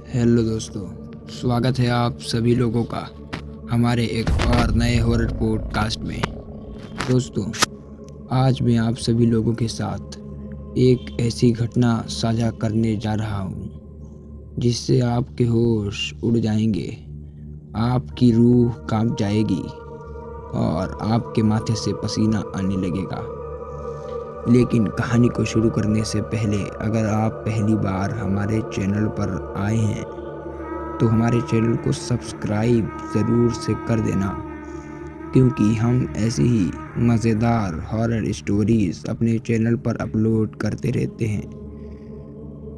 Hello दोस्तों, स्वागत है आप सभी लोगों का हमारे एक और नए हॉरर पॉडकास्ट में। दोस्तों, आज मैं आप सभी लोगों के साथ एक ऐसी घटना साझा करने जा रहा हूँ जिससे आपके होश उड़ जाएंगे, आपकी रूह कांप जाएगी और आपके माथे से पसीना आने लगेगा। लेकिन कहानी को शुरू करने से पहले अगर आप पहली बार हमारे चैनल पर आए हैं तो हमारे चैनल को सब्सक्राइब ज़रूर से कर देना, क्योंकि हम ऐसी ही मज़ेदार हॉरर स्टोरीज़ अपने चैनल पर अपलोड करते रहते हैं।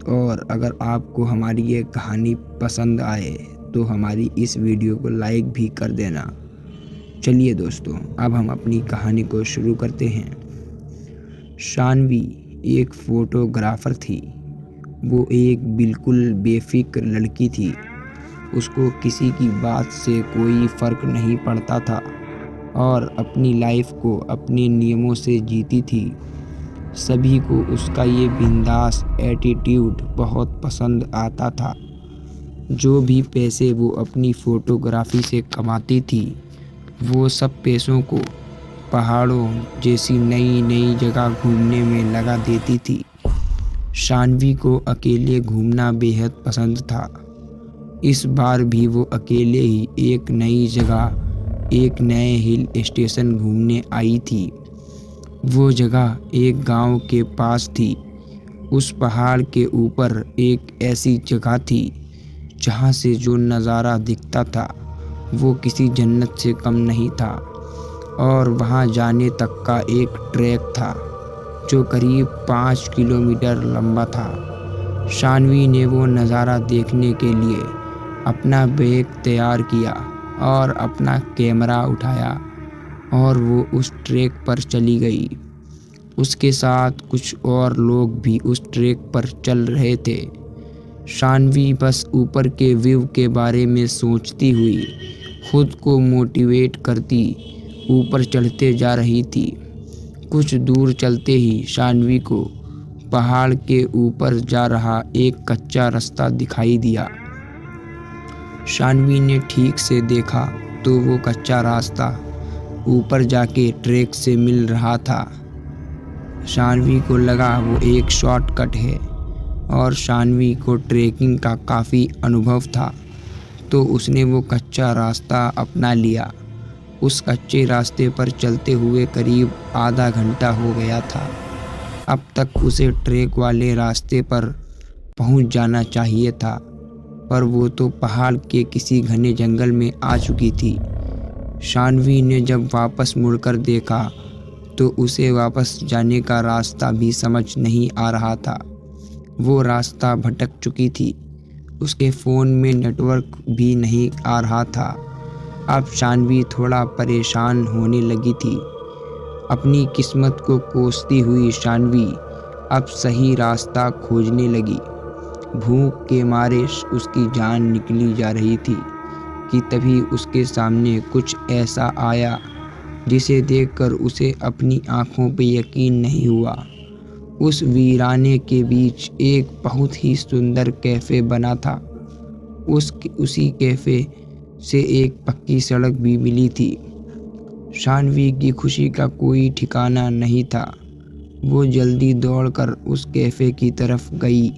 और अगर आपको हमारी ये कहानी पसंद आए तो हमारी इस वीडियो को लाइक भी कर देना। चलिए दोस्तों, अब हम अपनी कहानी को शुरू करते हैं। शानवी एक फ़ोटोग्राफ़र थी। वो एक बिल्कुल बेफिक्र लड़की थी। उसको किसी की बात से कोई फ़र्क नहीं पड़ता था और अपनी लाइफ को अपने नियमों से जीती थी। सभी को उसका ये बिंदास एटीट्यूड बहुत पसंद आता था। जो भी पैसे वो अपनी फ़ोटोग्राफ़ी से कमाती थी, वो सब पैसों को पहाड़ों जैसी नई नई जगह घूमने में लगा देती थी। शानवी को अकेले घूमना बेहद पसंद था। इस बार भी वो अकेले ही एक नई जगह, एक नए हिल स्टेशन घूमने आई थी। वो जगह एक गांव के पास थी। उस पहाड़ के ऊपर एक ऐसी जगह थी जहां से जो नज़ारा दिखता था वो किसी जन्नत से कम नहीं था। और वहां जाने तक का एक ट्रैक था जो करीब 5 किलोमीटर लंबा था। शानवी ने वो नज़ारा देखने के लिए अपना बैग तैयार किया और अपना कैमरा उठाया और वो उस ट्रैक पर चली गई। उसके साथ कुछ और लोग भी उस ट्रैक पर चल रहे थे। शानवी बस ऊपर के व्यू के बारे में सोचती हुई खुद को मोटिवेट करती ऊपर चढ़ते जा रही थी। कुछ दूर चलते ही शानवी को पहाड़ के ऊपर जा रहा एक कच्चा रास्ता दिखाई दिया। शानवी ने ठीक से देखा तो वो कच्चा रास्ता ऊपर जाके ट्रैक से मिल रहा था। शानवी को लगा वो एक शॉर्टकट है और शानवी को ट्रैकिंग का काफ़ी अनुभव था, तो उसने वो कच्चा रास्ता अपना लिया। उस कच्चे रास्ते पर चलते हुए करीब आधा घंटा हो गया था। अब तक उसे ट्रैक वाले रास्ते पर पहुंच जाना चाहिए था, पर वो तो पहाड़ के किसी घने जंगल में आ चुकी थी। शानवी ने जब वापस मुड़कर देखा तो उसे वापस जाने का रास्ता भी समझ नहीं आ रहा था। वो रास्ता भटक चुकी थी। उसके फ़ोन में नेटवर्क भी नहीं आ रहा था। अब शानवी थोड़ा परेशान होने लगी थी। अपनी किस्मत को कोसती हुई शानवी अब सही रास्ता खोजने लगी। भूख के मारे उसकी जान निकली जा रही थी कि तभी उसके सामने कुछ ऐसा आया जिसे देखकर उसे अपनी आंखों पे यकीन नहीं हुआ। उस वीराने के बीच एक बहुत ही सुंदर कैफ़े बना था। उसी कैफ़े से एक पक्की सड़क भी मिली थी। शानवी की खुशी का कोई ठिकाना नहीं था। वो जल्दी दौड़कर उस कैफ़े की तरफ गई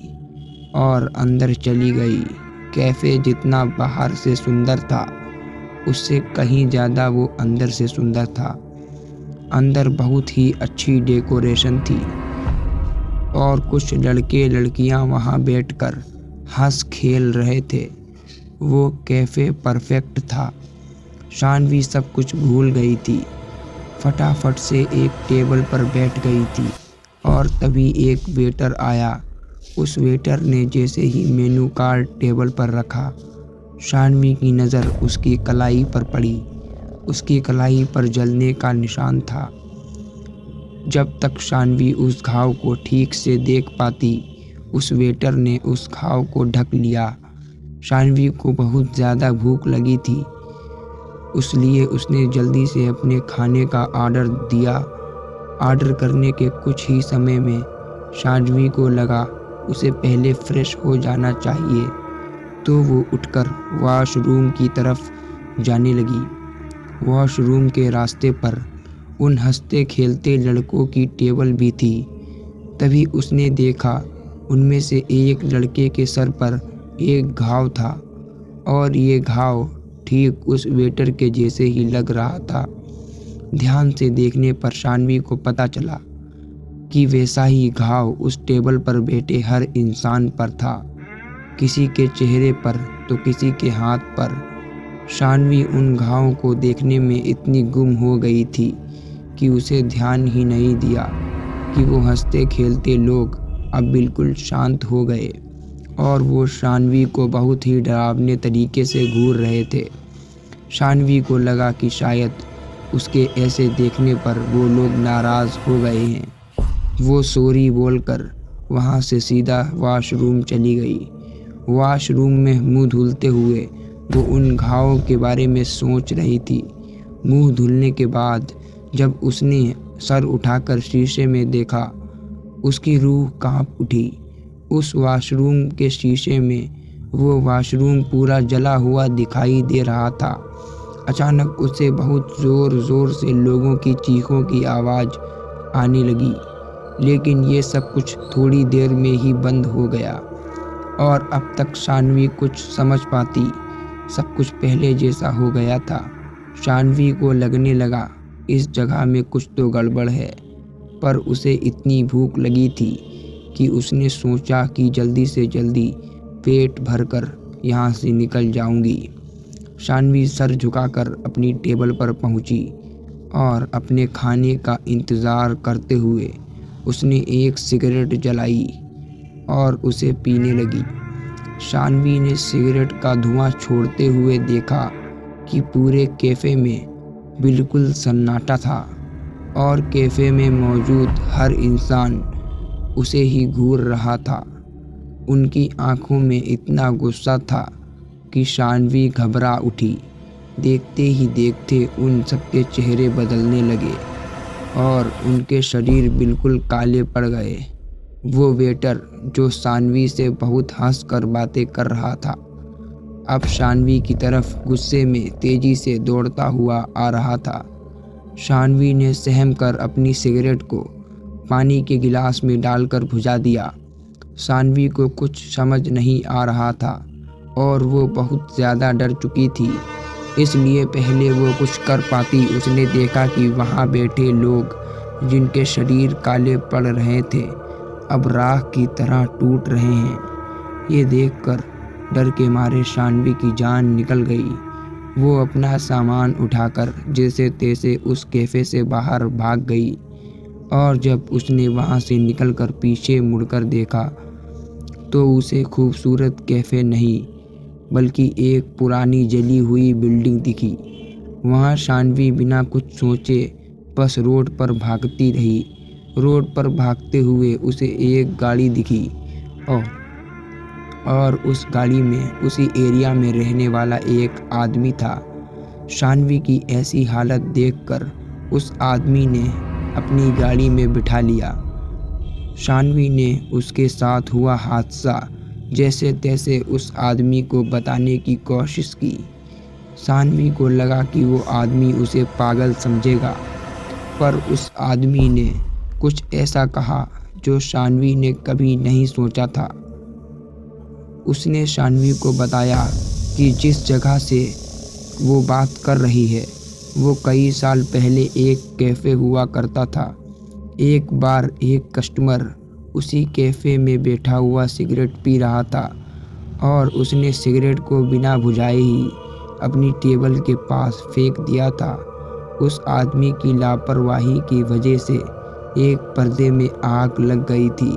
और अंदर चली गई। कैफ़े जितना बाहर से सुंदर था, उससे कहीं ज़्यादा वो अंदर से सुंदर था। अंदर बहुत ही अच्छी डेकोरेशन थी और कुछ लड़के लड़कियां वहां बैठकर हंस खेल रहे थे। वो कैफ़े परफेक्ट था। शानवी सब कुछ भूल गई थी। फटाफट से एक टेबल पर बैठ गई थी और तभी एक वेटर आया। उस वेटर ने जैसे ही मेनू कार्ड टेबल पर रखा, शानवी की नज़र उसकी कलाई पर पड़ी। उसकी कलाई पर जलने का निशान था। जब तक शानवी उस घाव को ठीक से देख पाती, उस वेटर ने उस घाव को ढक लिया। शानवी को बहुत ज़्यादा भूख लगी थी, इसलिए उसने जल्दी से अपने खाने का ऑर्डर दिया। ऑर्डर करने के कुछ ही समय में शानवी को लगा उसे पहले फ्रेश हो जाना चाहिए। तो वो उठकर वॉशरूम की तरफ जाने लगी। वॉशरूम के रास्ते पर उन हंसते खेलते लड़कों की टेबल भी थी। तभी उसने देखा उनमें से एक लड़के के सर पर एक घाव था और ये घाव ठीक उस वेटर के जैसे ही लग रहा था। ध्यान से देखने पर शानवी को पता चला कि वैसा ही घाव उस टेबल पर बैठे हर इंसान पर था, किसी के चेहरे पर तो किसी के हाथ पर। शानवी उन घावों को देखने में इतनी गुम हो गई थी कि उसे ध्यान ही नहीं दिया कि वो हंसते खेलते लोग अब बिल्कुल शांत हो गए और वो शानवी को बहुत ही डरावने तरीके से घूर रहे थे। शानवी को लगा कि शायद उसके ऐसे देखने पर वो लोग नाराज़ हो गए हैं। वो सॉरी बोलकर वहाँ से सीधा वॉशरूम चली गई। वॉशरूम में मुंह धुलते हुए वो उन घावों के बारे में सोच रही थी। मुंह धुलने के बाद जब उसने सर उठाकर शीशे में देखा, उसकी रूह कांप उठी। उस वॉशरूम के शीशे में वो वॉशरूम पूरा जला हुआ दिखाई दे रहा था। अचानक उसे बहुत ज़ोर ज़ोर से लोगों की चीखों की आवाज़ आने लगी, लेकिन ये सब कुछ थोड़ी देर में ही बंद हो गया और अब तक शानवी कुछ समझ पाती सब कुछ पहले जैसा हो गया था। शानवी को लगने लगा इस जगह में कुछ तो गड़बड़ है, पर उसे इतनी भूख लगी थी कि उसने सोचा कि जल्दी से जल्दी पेट भरकर यहाँ से निकल जाऊंगी। शानवी सर झुकाकर अपनी टेबल पर पहुँची और अपने खाने का इंतज़ार करते हुए उसने एक सिगरेट जलाई और उसे पीने लगी। शानवी ने सिगरेट का धुआं छोड़ते हुए देखा कि पूरे कैफ़े में बिल्कुल सन्नाटा था और कैफ़े में मौजूद हर इंसान उसे ही घूर रहा था। उनकी आंखों में इतना गुस्सा था कि शानवी घबरा उठी। देखते ही देखते उन सबके चेहरे बदलने लगे और उनके शरीर बिल्कुल काले पड़ गए। वो वेटर जो शानवी से बहुत हंसकर बातें कर रहा था, अब शानवी की तरफ गुस्से में तेजी से दौड़ता हुआ आ रहा था। शानवी ने सहम कर अपनी सिगरेट को पानी के गिलास में डालकर बुझा दिया। शानवी को कुछ समझ नहीं आ रहा था और वो बहुत ज़्यादा डर चुकी थी, इसलिए पहले वो कुछ कर पाती उसने देखा कि वहाँ बैठे लोग जिनके शरीर काले पड़ रहे थे अब राख की तरह टूट रहे हैं। ये देखकर डर के मारे शानवी की जान निकल गई। वो अपना सामान उठाकर जैसे तैसे उस कैफ़े से बाहर भाग गई और जब उसने वहाँ से निकलकर पीछे मुड़कर देखा तो उसे खूबसूरत कैफ़े नहीं बल्कि एक पुरानी जली हुई बिल्डिंग दिखी। वहाँ शानवी बिना कुछ सोचे बस रोड पर भागती रही। रोड पर भागते हुए उसे एक गाड़ी दिखी और उस गाड़ी में उसी एरिया में रहने वाला एक आदमी था। शानवी की ऐसी हालत देखकर उस आदमी ने अपनी गाड़ी में बिठा लिया। शानवी ने उसके साथ हुआ हादसा जैसे तैसे उस आदमी को बताने की कोशिश की। शानवी को लगा कि वो आदमी उसे पागल समझेगा, पर उस आदमी ने कुछ ऐसा कहा जो शानवी ने कभी नहीं सोचा था। उसने शानवी को बताया कि जिस जगह से वो बात कर रही है वो कई साल पहले एक कैफ़े हुआ करता था। एक बार एक कस्टमर उसी कैफ़े में बैठा हुआ सिगरेट पी रहा था और उसने सिगरेट को बिना बुझाए ही अपनी टेबल के पास फेंक दिया था। उस आदमी की लापरवाही की वजह से एक पर्दे में आग लग गई थी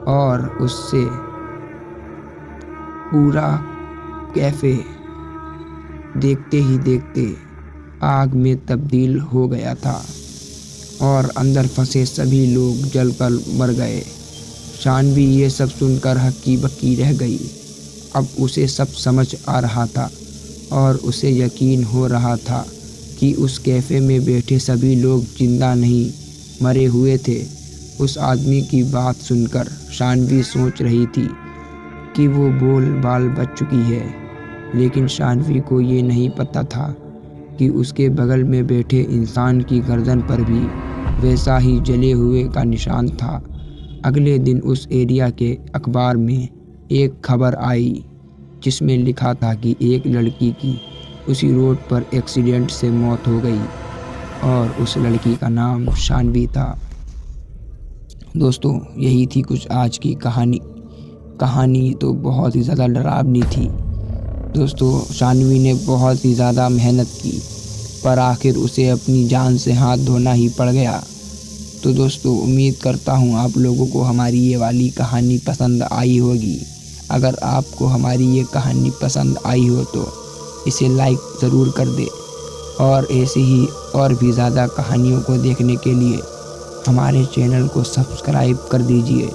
और उससे पूरा कैफ़े देखते ही देखते आग में तब्दील हो गया था और अंदर फंसे सभी लोग जलकर मर गए। शानवी ये सब सुनकर हक्की बक्की रह गई। अब उसे सब समझ आ रहा था और उसे यकीन हो रहा था कि उस कैफ़े में बैठे सभी लोग जिंदा नहीं मरे हुए थे। उस आदमी की बात सुनकर शानवी सोच रही थी कि वो बोल बाल बच चुकी है, लेकिन शानवी को ये नहीं पता था कि उसके बगल में बैठे इंसान की गर्दन पर भी वैसा ही जले हुए का निशान था। अगले दिन उस एरिया के अखबार में एक खबर आई जिसमें लिखा था कि एक लड़की की उसी रोड पर एक्सीडेंट से मौत हो गई और उस लड़की का नाम शानवी था। दोस्तों, यही थी कुछ आज की कहानी तो बहुत ही ज़्यादा डरावनी थी। दोस्तों, शानवी ने बहुत ही ज़्यादा मेहनत की, पर आखिर उसे अपनी जान से हाथ धोना ही पड़ गया। तो दोस्तों, उम्मीद करता हूँ आप लोगों को हमारी ये वाली कहानी पसंद आई होगी। अगर आपको हमारी ये कहानी पसंद आई हो तो इसे लाइक ज़रूर कर दे और ऐसे ही और भी ज़्यादा कहानियों को देखने के लिए हमारे चैनल को सब्सक्राइब कर दीजिए।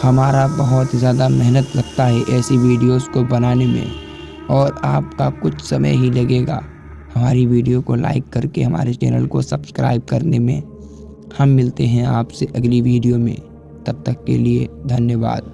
हमारा बहुत ज़्यादा मेहनत लगता है ऐसी वीडियोस को बनाने में और आपका कुछ समय ही लगेगा हमारी वीडियो को लाइक करके हमारे चैनल को सब्सक्राइब करने में। हम मिलते हैं आपसे अगली वीडियो में, तब तक के लिए धन्यवाद।